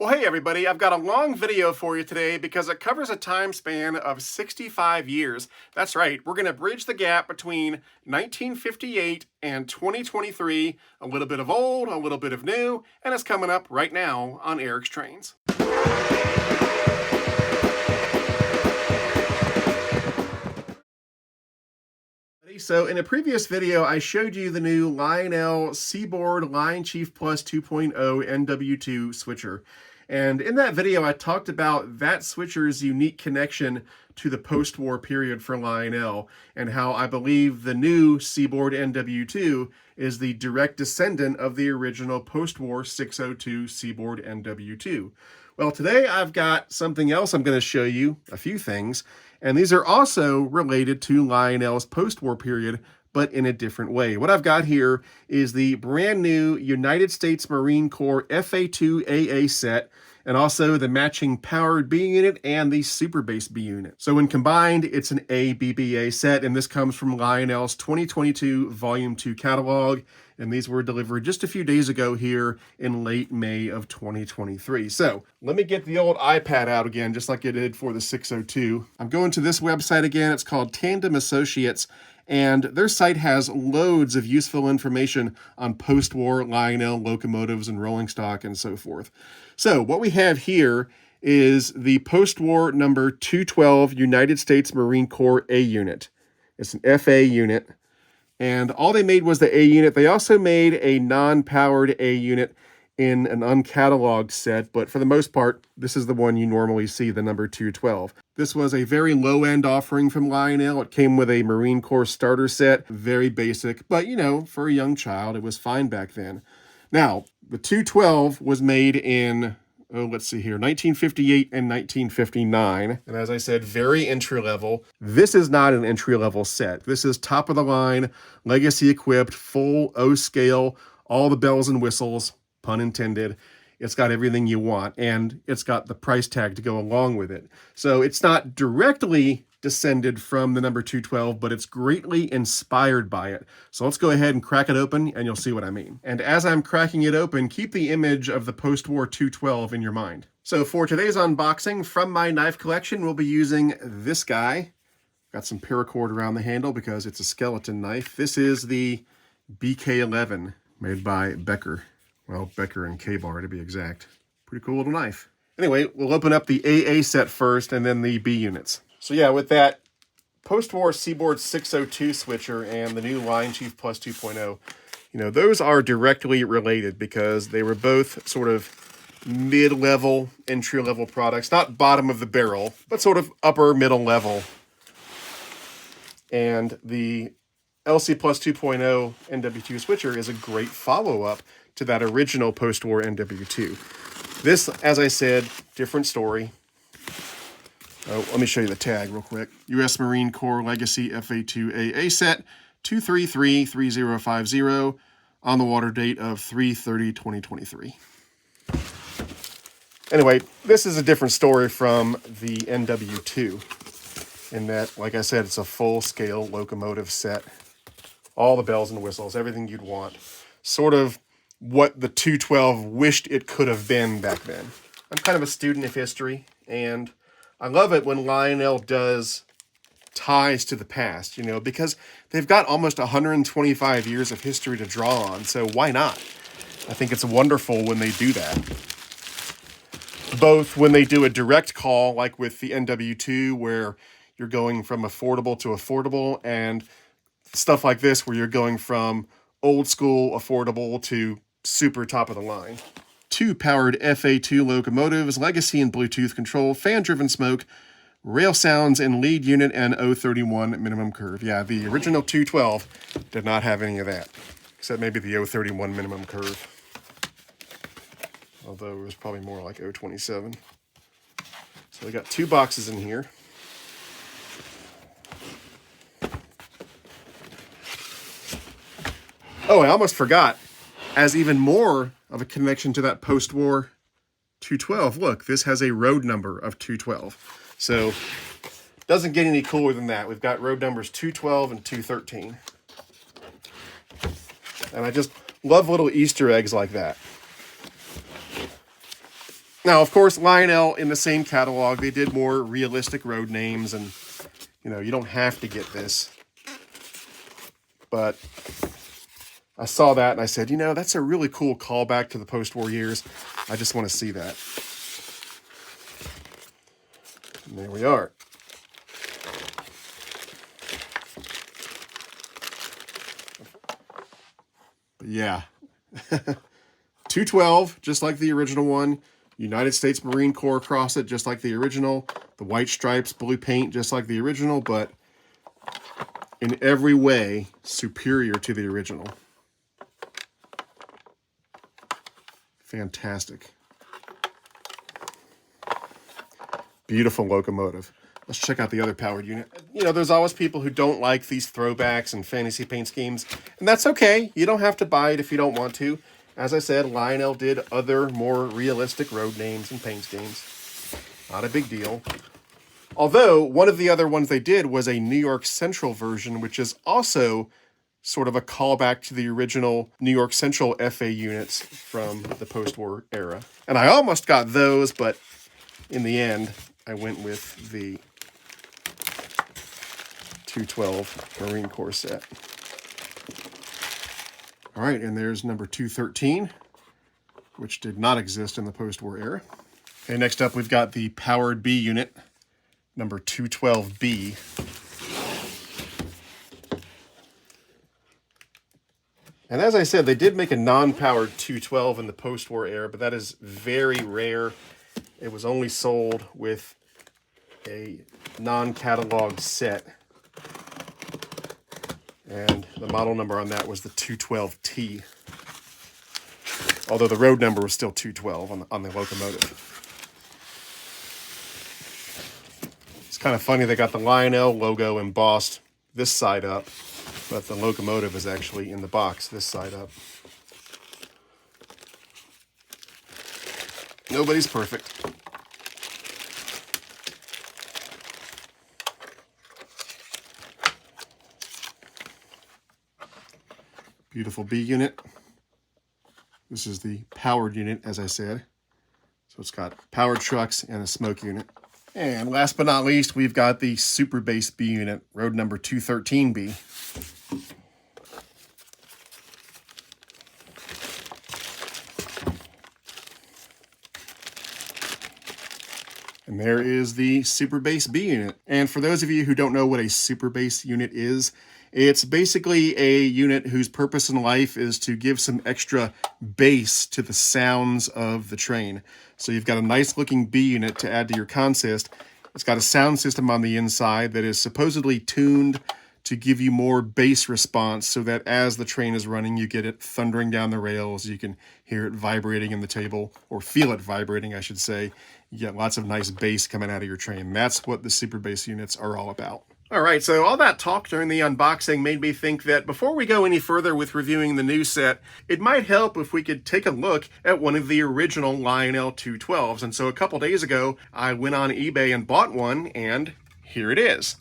Well, hey everybody, I've got a long video for you today because it covers a time span of 65 years. That's right, we're going to bridge the gap between 1958 and 2023, a little bit of old, a little bit of new, and it's coming up right now on Eric's Trains. So in a previous video, I showed you the new Lionel Seaboard Line Chief Plus 2.0 NW2 switcher. And in that video, I talked about that switcher's unique connection to the post-war period for Lionel and how I believe the new Seaboard NW2 is the direct descendant of the original post-war 602 Seaboard NW2. Well, today I've got something else I'm going to show you, a few things, and these are also related to Lionel's post-war period, but in a different way. What I've got here is the brand new United States Marine Corps FA2AA set, and also the matching powered B unit and the super bass B unit. So when combined, it's an ABBA set, and this comes from Lionel's 2022 Volume 2 catalog, and these were delivered just a few days ago here in late May of 2023. So let me get the old iPad out again, just like I did for the 602. I'm going to this website again. It's called Tandem Associates, and their site has loads of useful information on post-war Lionel locomotives and rolling stock and so forth. So what we have here is the post-war number 212 United States Marine Corps A unit. It's an FA unit, and all they made was the A unit. They also made a non-powered A unit in an uncatalogued set, but for the most part, this is the one you normally see, the number 212. This was a very low-end offering from Lionel. It came with a Marine Corps starter set, very basic, but you know, for a young child, it was fine back then. Now, the 212 was made in, let's see here, 1958 and 1959. And as I said, very entry-level. This is not an entry-level set. This is top-of-the-line, legacy-equipped, full O-scale, all the bells and whistles, pun intended. It's got everything you want, and it's got the price tag to go along with it. So it's not directly descended from the number 212, but it's greatly inspired by it. So let's go ahead and crack it open, and you'll see what I mean. And as I'm cracking it open, keep the image of the post-war 212 in your mind. So for today's unboxing, from my knife collection, we'll be using this guy. Got some paracord around the handle because it's a skeleton knife. This is the BK11, made by Becker. Well, Becker and K-Bar to be exact. Pretty cool little knife. Anyway, we'll open up the AA set first and then the B units. So yeah, with that post-war Seaboard 602 switcher and the new Line Chief Plus 2.0, you know, those are directly related because they were both sort of mid-level, entry-level products. Not bottom of the barrel, but sort of upper middle level. And the LC Plus 2.0 NW2 switcher is a great follow-up to that original post-war NW2. This, as I said, different story. Oh, let me show you the tag real quick. U.S. Marine Corps Legacy FA2AA set 233-3050 on the water date of 3/30/2023. Anyway, this is a different story from the NW2 in that, like I said, it's a full-scale locomotive set. All the bells and whistles, everything you'd want. Sort of what the 212 wished it could have been back then. I'm kind of a student of history, and I love it when Lionel does ties to the past, you know, because they've got almost 125 years of history to draw on, so why not? I think it's wonderful when they do that. Both when they do a direct call, like with the NW2, where you're going from affordable to affordable, and stuff like this, where you're going from old school affordable to super top of the line. 2 powered FA2 locomotives, legacy and Bluetooth control, fan-driven smoke, rail sounds in lead unit, and 031 minimum curve. Yeah, the original 212 did not have any of that, except maybe the 031 minimum curve. Although it was probably more like 027. So we got 2 boxes in here. Oh, I almost forgot. As even more of a connection to that post-war 212, look, this has a road number of 212. So, doesn't get any cooler than that. We've got road numbers 212 and 213. And I just love little Easter eggs like that. Now, of course, Lionel, in the same catalog, they did more realistic road names, and, you know, you don't have to get this. But I saw that and I said, you know, that's a really cool callback to the post-war years. I just want to see that. And there we are. But yeah, 212, just like the original one. United States Marine Corps across it, just like the original. The white stripes, blue paint, just like the original, but in every way superior to the original. Fantastic. Beautiful locomotive. Let's check out the other powered unit. You know, there's always people who don't like these throwbacks and fantasy paint schemes, and that's okay. You don't have to buy it if you don't want to. As I said, Lionel did other more realistic road names and paint schemes. Not a big deal. Although, one of the other ones they did was a New York Central version, which is also sort of a callback to the original New York Central FA units from the post-war era. And I almost got those, but in the end, I went with the 212 Marine Corps set. All right, and there's number 213, which did not exist in the post-war era. Okay, next up, we've got the powered B unit, number 212B. And as I said, they did make a non-powered 212 in the post-war era, but that is very rare. It was only sold with a non-catalog set. And the model number on that was the 212T. Although the road number was still 212 on the locomotive. It's kind of funny, they got the Lionel logo embossed this side up, but the locomotive is actually in the box this side up. Nobody's perfect. Beautiful B unit. This is the powered unit, as I said. So it's got powered trucks and a smoke unit. And last but not least, we've got the Super Base B unit, road number 213B. And there is the Super Base B unit. And for those of you who don't know what a Super Base unit is, it's basically a unit whose purpose in life is to give some extra bass to the sounds of the train. So you've got a nice looking B unit to add to your consist. It's got a sound system on the inside that is supposedly tuned to give you more bass response so that as the train is running, you get it thundering down the rails. You can hear it vibrating in the table, or feel it vibrating, I should say. You get lots of nice bass coming out of your train. That's what the Super Bass units are all about. All right, so all that talk during the unboxing made me think that before we go any further with reviewing the new set, it might help if we could take a look at one of the original Lionel 212s. And so a couple days ago, I went on eBay and bought one, and here it is.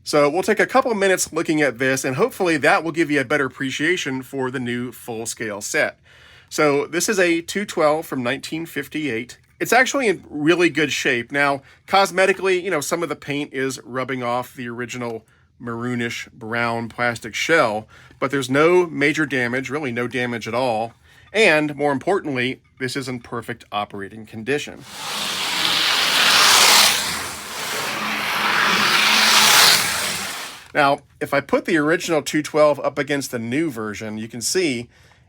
So we'll take a couple minutes looking at this, and hopefully that will give you a better appreciation for the new full-scale set. So this is a 212 from 1958. It's actually in really good shape. Now, cosmetically, you know, some of the paint is rubbing off the original maroonish brown plastic shell, but there's no major damage, really no damage at all. And more importantly, this is in perfect operating condition. Now, if I put the original 212 up against the new version, you can see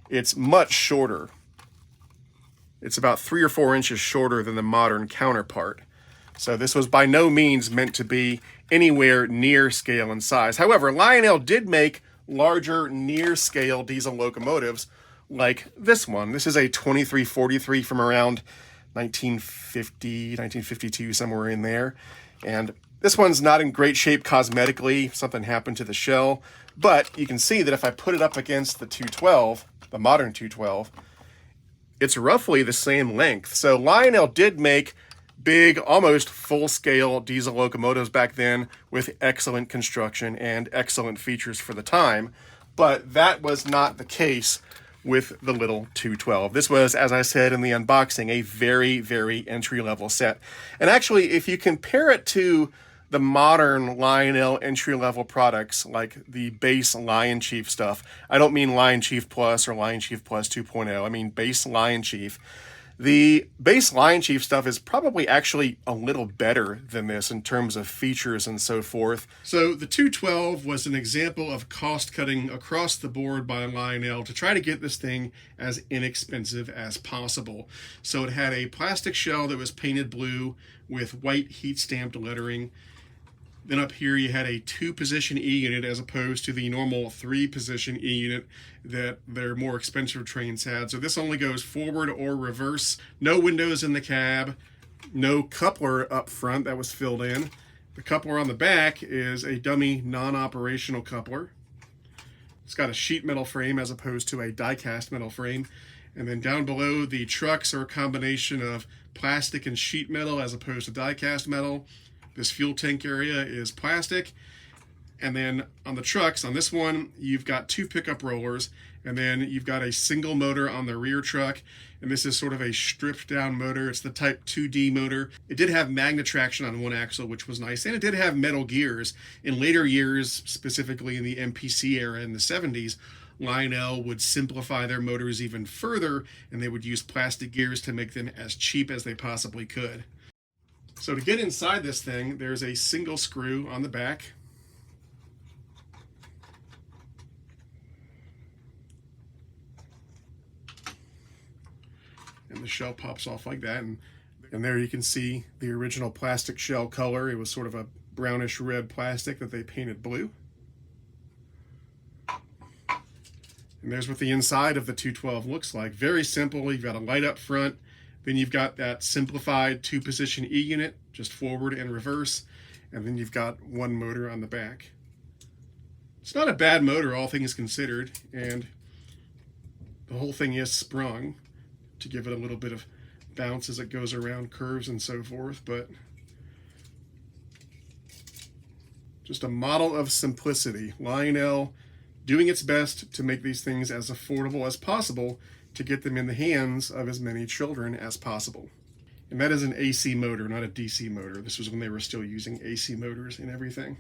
it's much shorter. It's about 3 or 4 inches shorter than the modern counterpart. So this was by no means meant to be anywhere near scale in size. However, Lionel did make larger near-scale diesel locomotives like this one. This is a 2343 from around 1950, 1952, somewhere in there. And this one's not in great shape cosmetically. Something happened to the shell. But you can see that if I put it up against the 212, the modern 212, it's roughly the same length. So Lionel did make big, almost full-scale diesel locomotives back then with excellent construction and excellent features for the time. But that was not the case with the little 212. This was, as I said in the unboxing, a very, very entry-level set. And actually, if you compare it to the modern Lionel entry-level products, like the base Lion Chief stuff, I don't mean Lion Chief Plus or Lion Chief Plus 2.0, I mean base Lion Chief. The base Lion Chief stuff is probably actually a little better than this in terms of features and so forth. So the 212 was an example of cost cutting across the board by Lionel to try to get this thing as inexpensive as possible. So it had a plastic shell that was painted blue with white heat stamped lettering. Then up here you had a 2-position E unit as opposed to the normal 3-position E unit that their more expensive trains had. So this only goes forward or reverse. No windows in the cab. No coupler up front that was filled in. The coupler on the back is a dummy non-operational coupler. It's got a sheet metal frame as opposed to a die-cast metal frame. And then down below, the trucks are a combination of plastic and sheet metal as opposed to die-cast metal. This fuel tank area is plastic. And then on the trucks, on this one, you've got 2 pickup rollers, and then you've got a single motor on the rear truck. And this is sort of a stripped down motor. It's the Type 2D motor. It did have magnet traction on one axle, which was nice. And it did have metal gears. In later years, specifically in the MPC era in the 70s, Lionel would simplify their motors even further, and they would use plastic gears to make them as cheap as they possibly could. So to get inside this thing, there's a single screw on the back. And the shell pops off like that. And there you can see the original plastic shell color. It was sort of a brownish red plastic that they painted blue. And there's what the inside of the 212 looks like. Very simple. You've got a light up front. Then you've got that simplified 2-position E unit, just forward and reverse. And then you've got one motor on the back. It's not a bad motor, all things considered. And the whole thing is sprung to give it a little bit of bounce as it goes around curves and so forth. But just a model of simplicity. Lionel doing its best to make these things as affordable as possible to get them in the hands of as many children as possible. And that is an AC motor, not a DC motor. This was when they were still using AC motors and everything.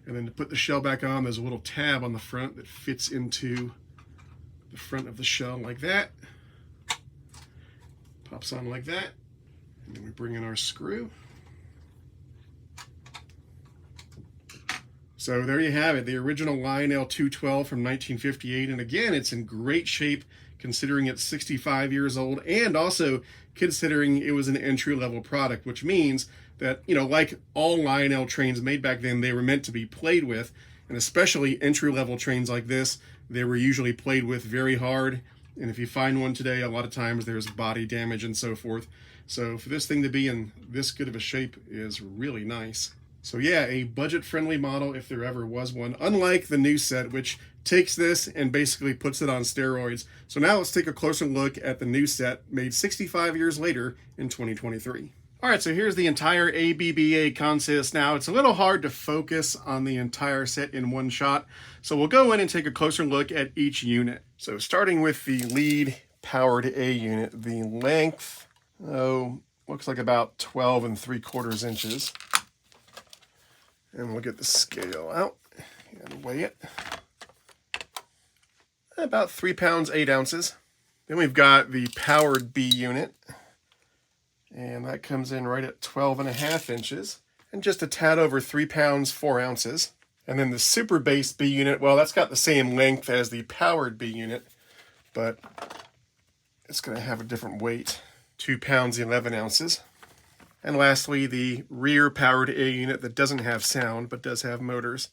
And then to put the shell back on, there's a little tab on the front that fits into the front of the shell like that. Pops on like that. And then we bring in our screw. So there you have it, the original Lionel 212 from 1958. And again, it's in great shape considering it's 65 years old, and also considering it was an entry-level product, which means that, you know, like all Lionel trains made back then, they were meant to be played with, and especially entry-level trains like this, they were usually played with very hard, and if you find one today, a lot of times there's body damage and so forth. So for this thing to be in this good of a shape is really nice. So yeah, a budget-friendly model if there ever was one, unlike the new set, which takes this and basically puts it on steroids. So now let's take a closer look at the new set made 65 years later in 2023. All right, so here's the entire ABBA consist now. It's a little hard to focus on the entire set in one shot, so we'll go in and take a closer look at each unit. So starting with the lead powered A unit, the length, looks like about 12 3/4 inches. And we'll get the scale out and weigh it. About 3 pounds, 8 ounces. Then we've got the powered B unit. And that comes in right at 12.5 inches. And just a tad over 3 pounds, 4 ounces. And then the super base B unit, well, that's got the same length as the powered B unit, but it's going to have a different weight. 2 pounds, 11 ounces. And lastly, the rear powered A unit that doesn't have sound, but does have motors.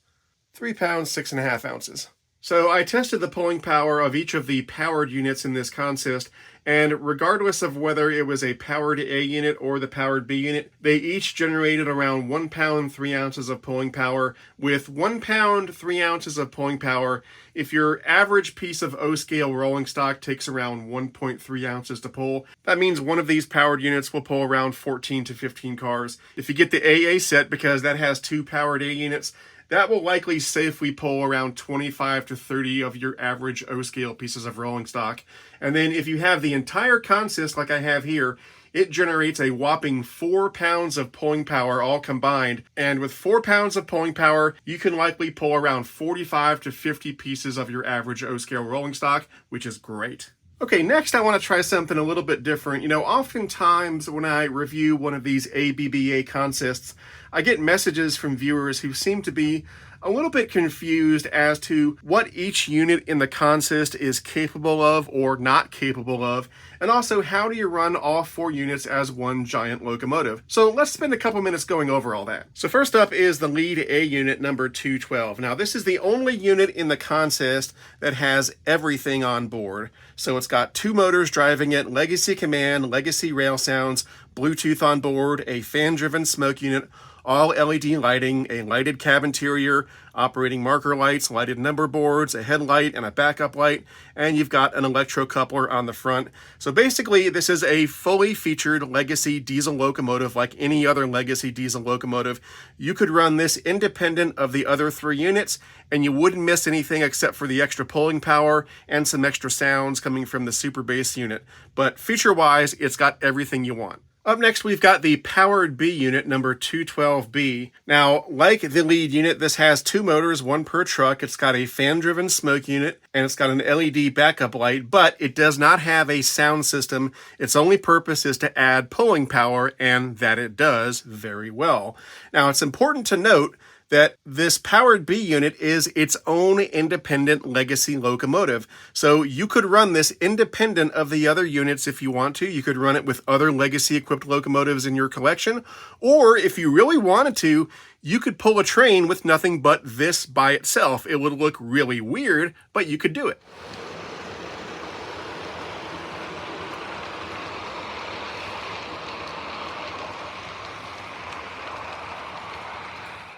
3 pounds, 6.5 ounces. So I tested the pulling power of each of the powered units in this consist, and regardless of whether it was a powered A unit or the powered B unit, they each generated around 1 pound, 3 ounces of pulling power. With 1 pound, 3 ounces of pulling power, if your average piece of O-scale rolling stock takes around 1.3 ounces to pull, that means one of these powered units will pull around 14 to 15 cars. If you get the AA set, because that has 2 powered A units, that will likely safely pull around 25 to 30 of your average O-scale pieces of rolling stock. And then if you have the entire consist like I have here, it generates a whopping 4 pounds of pulling power all combined. And with 4 pounds of pulling power, you can likely pull around 45 to 50 pieces of your average O-scale rolling stock, which is great. Okay, next I want to try something a little bit different. You know, oftentimes when I review one of these ABBA consists, I get messages from viewers who seem to be a little bit confused as to what each unit in the consist is capable of or not capable of, and also how do you run all 4 units as one giant locomotive. So let's spend a couple minutes going over all that. So first up is the lead A unit number 212. Now this is the only unit in the consist that has everything on board. So it's got 2 motors driving it, legacy command, legacy rail sounds, Bluetooth on board, a fan-driven smoke unit, all LED lighting, a lighted cab interior, operating marker lights, lighted number boards, a headlight, and a backup light, and you've got an electrocoupler on the front. So basically, this is a fully featured legacy diesel locomotive like any other legacy diesel locomotive. You could run this independent of the other 3 units, and you wouldn't miss anything except for the extra pulling power and some extra sounds coming from the super bass unit. But feature-wise, it's got everything you want. Up next, we've got the powered B unit, number 212B. Now, like the lead unit, this has 2 motors, 1 per truck. It's got a fan-driven smoke unit, and it's got an LED backup light, but it does not have a sound system. Its only purpose is to add pulling power, and that it does very well. Now, it's important to note that this powered B unit is its own independent legacy locomotive. So you could run this independent of the other units if you want to. You could run it with other legacy equipped locomotives in your collection. Or if you really wanted to, you could pull a train with nothing but this by itself. It would look really weird, but you could do it.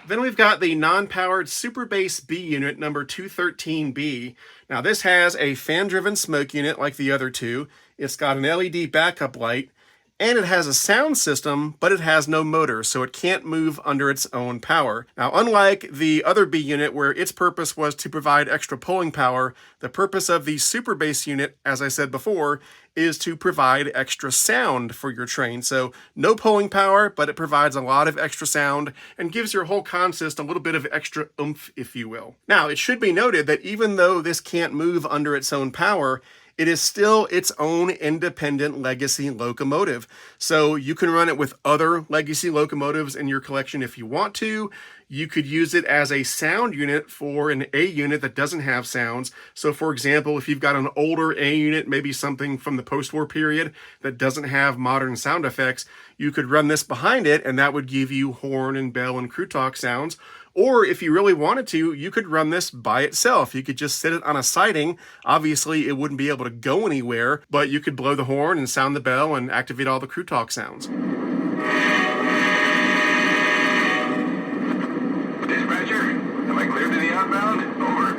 Then we've got the non-powered super bass B unit number 213B. Now this has a fan-driven smoke unit like the other 2. It's got an LED backup light, and it has a sound system, but it has no motor, so it can't move under its own power. Now, unlike the other B unit where its purpose was to provide extra pulling power, the purpose of the super bass unit, as I said before, is to provide extra sound for your train. So no pulling power, but it provides a lot of extra sound and gives your whole consist a little bit of extra oomph, if you will. Now, it should be noted that even though this can't move under its own power, it is still its own independent legacy locomotive. So you can run it with other legacy locomotives in your collection if you want to. You could use it as a sound unit for an A unit that doesn't have sounds. So for example, if you've got an older A unit, maybe something from the post-war period that doesn't have modern sound effects, you could run this behind it and that would give you horn and bell and crew talk sounds. Or if you really wanted to, you could run this by itself. You could just sit it on a siding. Obviously, it wouldn't be able to go anywhere, but you could blow the horn and sound the bell and activate all the crew talk sounds. Dispatcher, am I clear to the outbound? Over.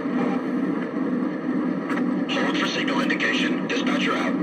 Hold for signal indication. Dispatcher out.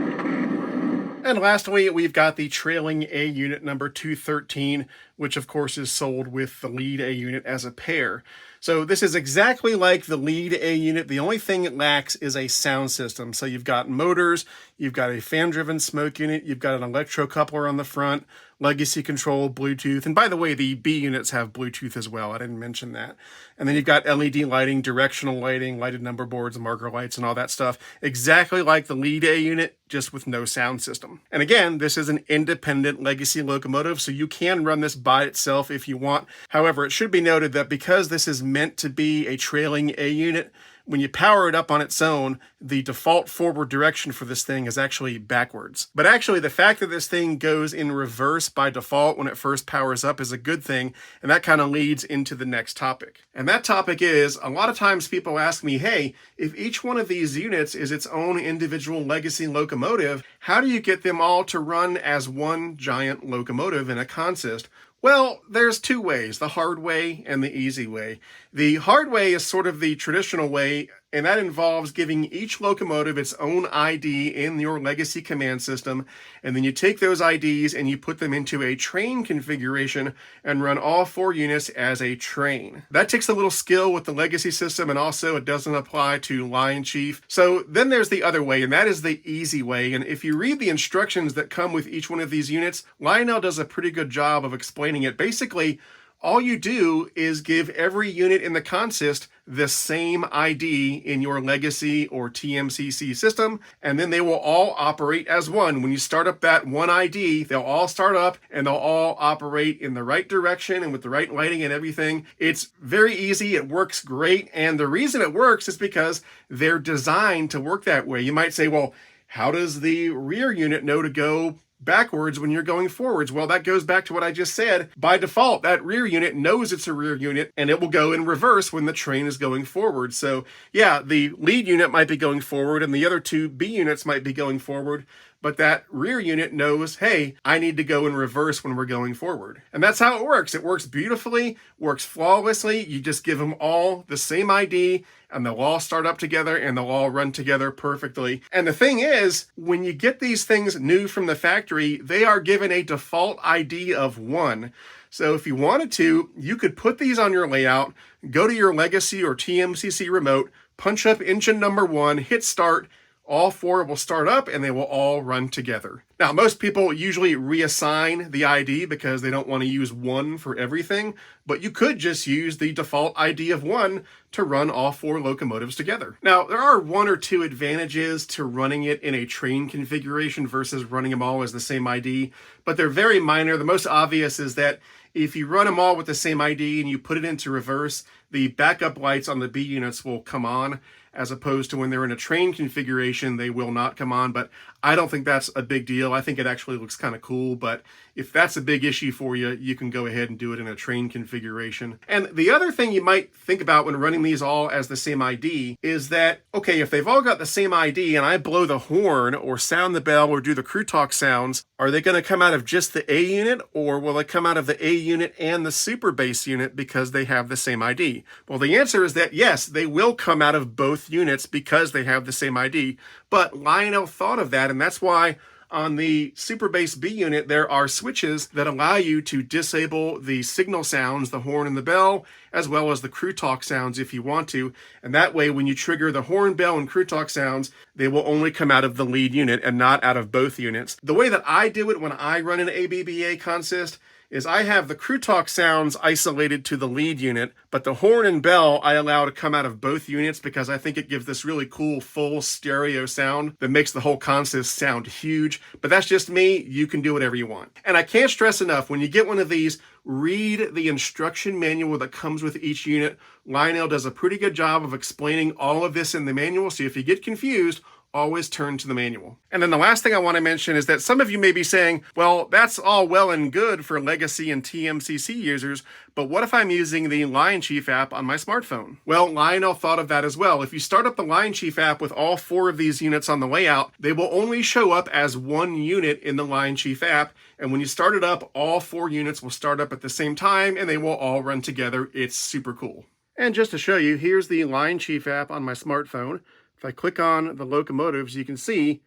And lastly, we've got the trailing A unit number 213, which of course is sold with the lead A unit as a pair. So this is exactly like the lead A unit. The only thing it lacks is a sound system. So you've got motors, you've got a fan-driven smoke unit, you've got an electrocoupler on the front, legacy control, Bluetooth. And by the way, the B units have Bluetooth as well. I didn't mention that. And then you've got LED lighting, directional lighting, lighted number boards, marker lights, and all that stuff. Exactly like the lead A unit, just with no sound system. And again, this is an independent legacy locomotive, so you can run this by itself if you want. However, it should be noted that because this is meant to be a trailing A unit, when you power it up on its own, the default forward direction for this thing is actually backwards. But actually, the fact that this thing goes in reverse by default when it first powers up is a good thing, and that kind of leads into the next topic. And that topic is, a lot of times people ask me, hey, if each one of these units is its own individual legacy locomotive, how do you get them all to run as one giant locomotive in a consist? Well, there's 2 ways, the hard way and the easy way. The hard way is sort of the traditional way And that involves giving each locomotive its own ID in your legacy command system. And then you take those IDs and you put them into a train configuration and run all 4 units as a train. That takes a little skill with the legacy system, and also it doesn't apply to Lion Chief. So then there's the other way, and that is the easy way. And if you read the instructions that come with each one of these units, Lionel does a pretty good job of explaining it. Basically, all you do is give every unit in the consist the same ID in your legacy or TMCC system, and then they will all operate as one. When you start up that one ID, they'll all start up and they'll all operate in the right direction and with the right lighting and everything. It's very easy. It works great. And the reason it works is because they're designed to work that way. You might say, well, how does the rear unit know to go backwards when you're going forwards? Well, that goes back to what I just said. By default, that rear unit knows it's a rear unit, and it will go in reverse when the train is going forward. So yeah, the lead unit might be going forward and the other 2 B units might be going forward, but that rear unit knows, hey, I need to go in reverse when we're going forward. And that's how it works. It works beautifully, works flawlessly. You just give them all the same ID, and they'll all start up together and they'll all run together perfectly. And the thing is, when you get these things new from the factory, they are given a default ID of 1. So if you wanted to, you could put these on your layout, go to your legacy or TMCC remote, punch up engine number 1, hit start, all 4 will start up and they will all run together. Now, most people usually reassign the ID because they don't want to use 1 for everything, but you could just use the default ID of 1 to run all 4 locomotives together. Now, there are 1 or 2 advantages to running it in a train configuration versus running them all as the same ID, but they're very minor. The most obvious is that if you run them all with the same ID and you put it into reverse, the backup lights on the B units will come on, as opposed to when they're in a train configuration, they will not come on. But I don't think that's a big deal. I think it actually looks kind of cool, but if that's a big issue for you, you can go ahead and do it in a train configuration. And the other thing you might think about when running these all as the same ID is that, okay, if they've all got the same ID and I blow the horn or sound the bell or do the crew talk sounds, are they going to come out of just the A unit, or will they come out of the A unit and the super bass unit because they have the same ID? Well, the answer is that yes, they will come out of both units because they have the same ID. But Lionel thought of that, and that's why on the super bass B unit, there are switches that allow you to disable the signal sounds, the horn and the bell, as well as the crew talk sounds if you want to. And that way, when you trigger the horn, bell, and crew talk sounds, they will only come out of the lead unit and not out of both units. The way that I do it when I run an ABBA consist is I have the crew talk sounds isolated to the lead unit, but the horn and bell I allow to come out of both units because I think it gives this really cool full stereo sound that makes the whole consist sound huge. But that's just me. You can do whatever you want. And I can't stress enough, when you get one of these, read the instruction manual that comes with each unit. Lionel does a pretty good job of explaining all of this in the manual, so if you get confused, always turn to the manual. And then the last thing I want to mention is that some of you may be saying, well, that's all well and good for legacy and TMCC users, but what if I'm using the Lion Chief app on my smartphone? Well, Lionel thought of that as well. If you start up the Lion Chief app with all 4 of these units on the layout, they will only show up as one unit in the Lion Chief app. And when you start it up, all 4 units will start up at the same time and they will all run together. It's super cool. And just to show you, here's the Lion Chief app on my smartphone. If I click on the locomotives, you can see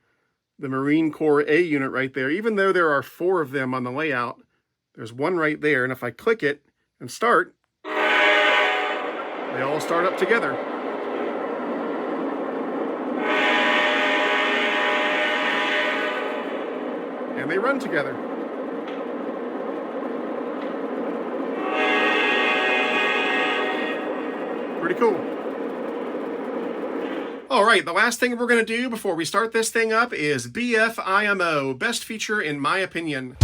the Marine Corps A unit right there. Even though there are 4 of them on the layout, there's one right there. And if I click it and start, they all start up together. And they run together. Pretty cool. All right, the last thing we're going to do before we start this thing up is BFIMO, best feature in my opinion.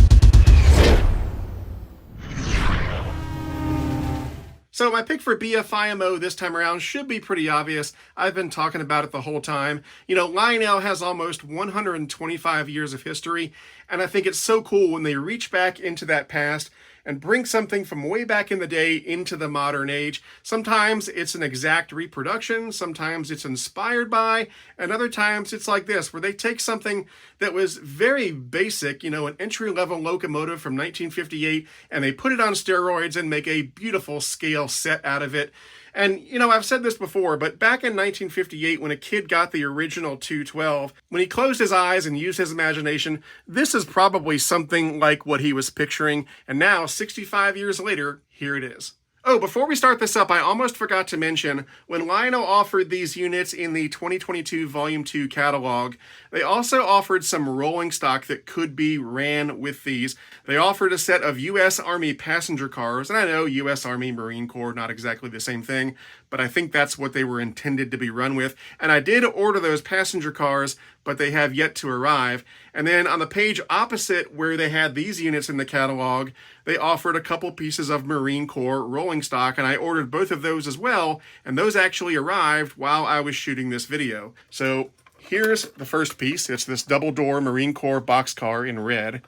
So my pick for BFIMO this time around should be pretty obvious. I've been talking about it the whole time. You know, Lionel has almost 125 years of history, and I think it's so cool when they reach back into that past and bring something from way back in the day into the modern age. Sometimes it's an exact reproduction, sometimes it's inspired by, and other times it's like this, where they take something that was very basic, you know, an entry-level locomotive from 1958, and they put it on steroids and make a beautiful scale set out of it. And, you know, I've said this before, but back in 1958, when a kid got the original 212, when he closed his eyes and used his imagination, this is probably something like what he was picturing. And now, 65 years later, here it is. Oh, before we start this up, I almost forgot to mention, when Lionel offered these units in the 2022 Volume 2 catalog, they also offered some rolling stock that could be ran with these. They offered a set of U.S. Army passenger cars, and I know U.S. Army, Marine Corps, not exactly the same thing, but I think that's what they were intended to be run with. And I did order those passenger cars, but they have yet to arrive. And then on the page opposite where they had these units in the catalog, they offered a couple pieces of Marine Corps rolling stock, and I ordered both of those as well, and those actually arrived while I was shooting this video. So here's the first piece. It's this double-door Marine Corps boxcar in red.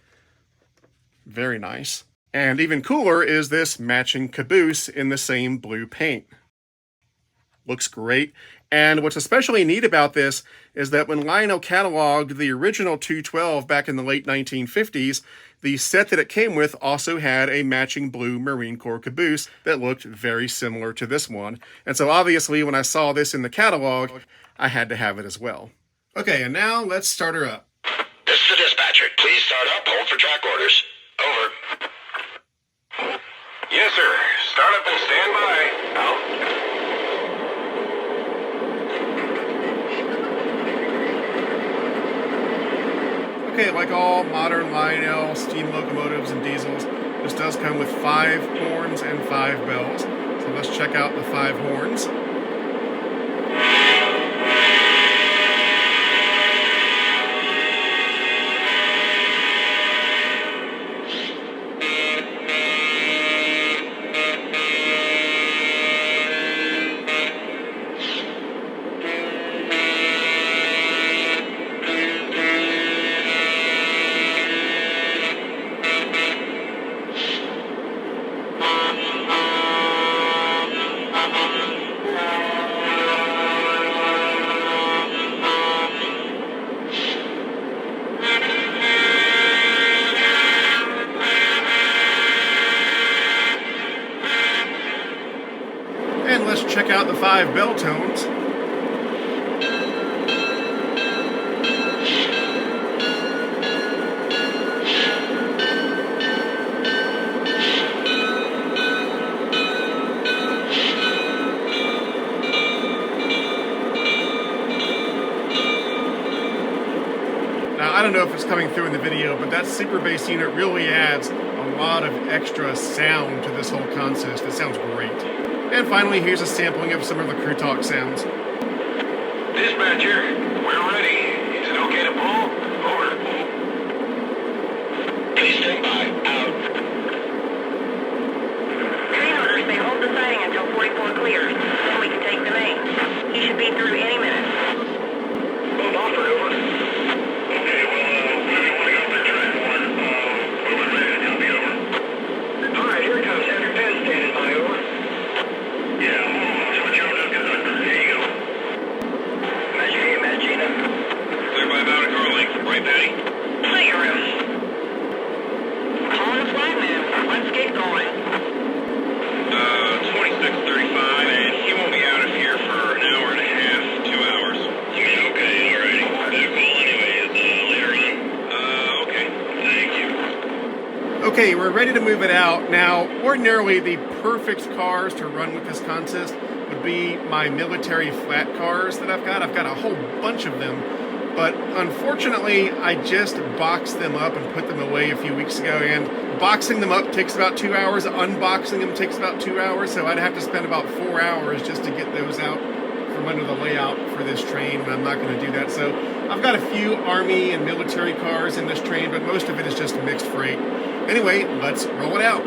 Very nice. And even cooler is this matching caboose in the same blue paint. Looks great. And what's especially neat about this is that when Lionel cataloged the original 212 back in the late 1950s, the set that it came with also had a matching blue Marine Corps caboose that looked very similar to this one. And so obviously when I saw this in the catalog, I had to have it as well. Okay, and now let's start her up. This is the dispatcher. Please start up. Hold for track orders. Over. Yes, sir. Start up and stand by. Out. Okay, like all modern Lionel steam locomotives and diesels, this does come with 5 horns and 5 bells. So let's check out the 5 horns. And let's check out the 5 bell tones. Now, I don't know if it's coming through in the video, but that super bass unit really adds a lot of extra sound to this whole consist. It sounds great. And finally, here's a sampling of some of the crew talk sounds. Dispatcher, we're ready. Is it okay to pull? Over. Please stand by. Out. Train orders say hold the siding until 44 clears. Then we can take the main. He should be through any minute. Hold off for over. Okay, well, we want to go for track 1. Over ready to copy over. All right, here it comes. Have your pen standing by, over. Yeah, hold on. Switch over to the conductor. Here you go. Magina. Clear by about a car length. Right, Patty? Clear him. Calling the flagman. Let's get going. 2635, and he won't be out of here for an hour and a half, 2 hours. Yeah, okay, alrighty. Better call anyways, later on. Okay. Thank you. Okay, we're ready to move it out. Now, ordinarily, the perfect cars to run with this consist would be my military flat cars that I've got. I've got a whole bunch of them, but unfortunately, I just boxed them up and put them away a few weeks ago, and boxing them up takes about 2 hours, unboxing them takes about 2 hours, so I'd have to spend about 4 hours just to get those out from under the layout for this train, and I'm not going to do that. So I've got a few Army and military cars in this train, but most of it is just mixed freight. Anyway, let's roll it out.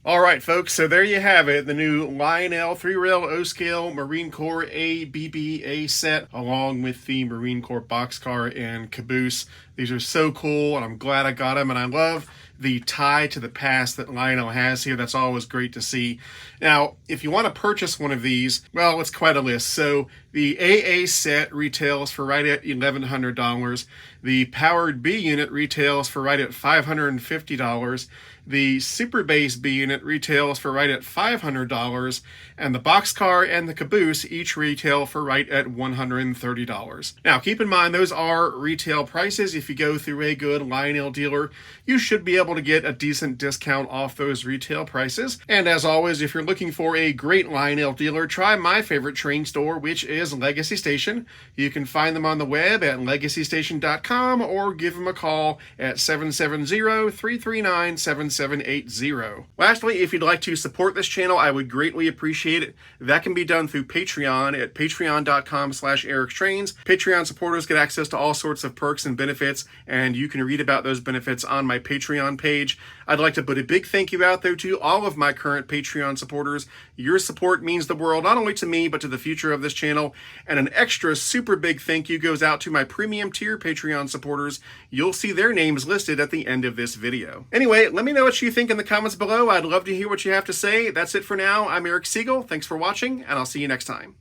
All right, folks, so there you have it, the new Lionel 3-rail O-scale Marine Corps ABBA set, along with the Marine Corps boxcar and caboose. These are so cool, and I'm glad I got them, and I love the tie to the past that Lionel has here. That's always great to see. Now, if you want to purchase one of these, well, it's quite a list. So the AA set retails for right at $1,100. The powered B unit retails for right at $550. The Super Base B unit retails for right at $500, and the boxcar and the caboose each retail for right at $130. Now, keep in mind, those are retail prices. If you go through a good Lionel dealer, you should be able to get a decent discount off those retail prices. And as always, if you're looking for a great Lionel dealer, try my favorite train store, which is Legacy Station. You can find them on the web at legacystation.com or give them a call at 770-339-7780. Lastly, if you'd like to support this channel, I would greatly appreciate it. That can be done through Patreon at patreon.com/ericstrains. Patreon supporters get access to all sorts of perks and benefits, and you can read about those benefits on my Patreon page. I'd like to put a big thank you out there to all of my current Patreon supporters. Your support means the world, not only to me, but to the future of this channel. And an extra super big thank you goes out to my premium tier Patreon supporters. You'll see their names listed at the end of this video. Anyway, let me know what you think in the comments below. I'd love to hear what you have to say. That's it for now. I'm Eric Siegel. Thanks for watching, and I'll see you next time.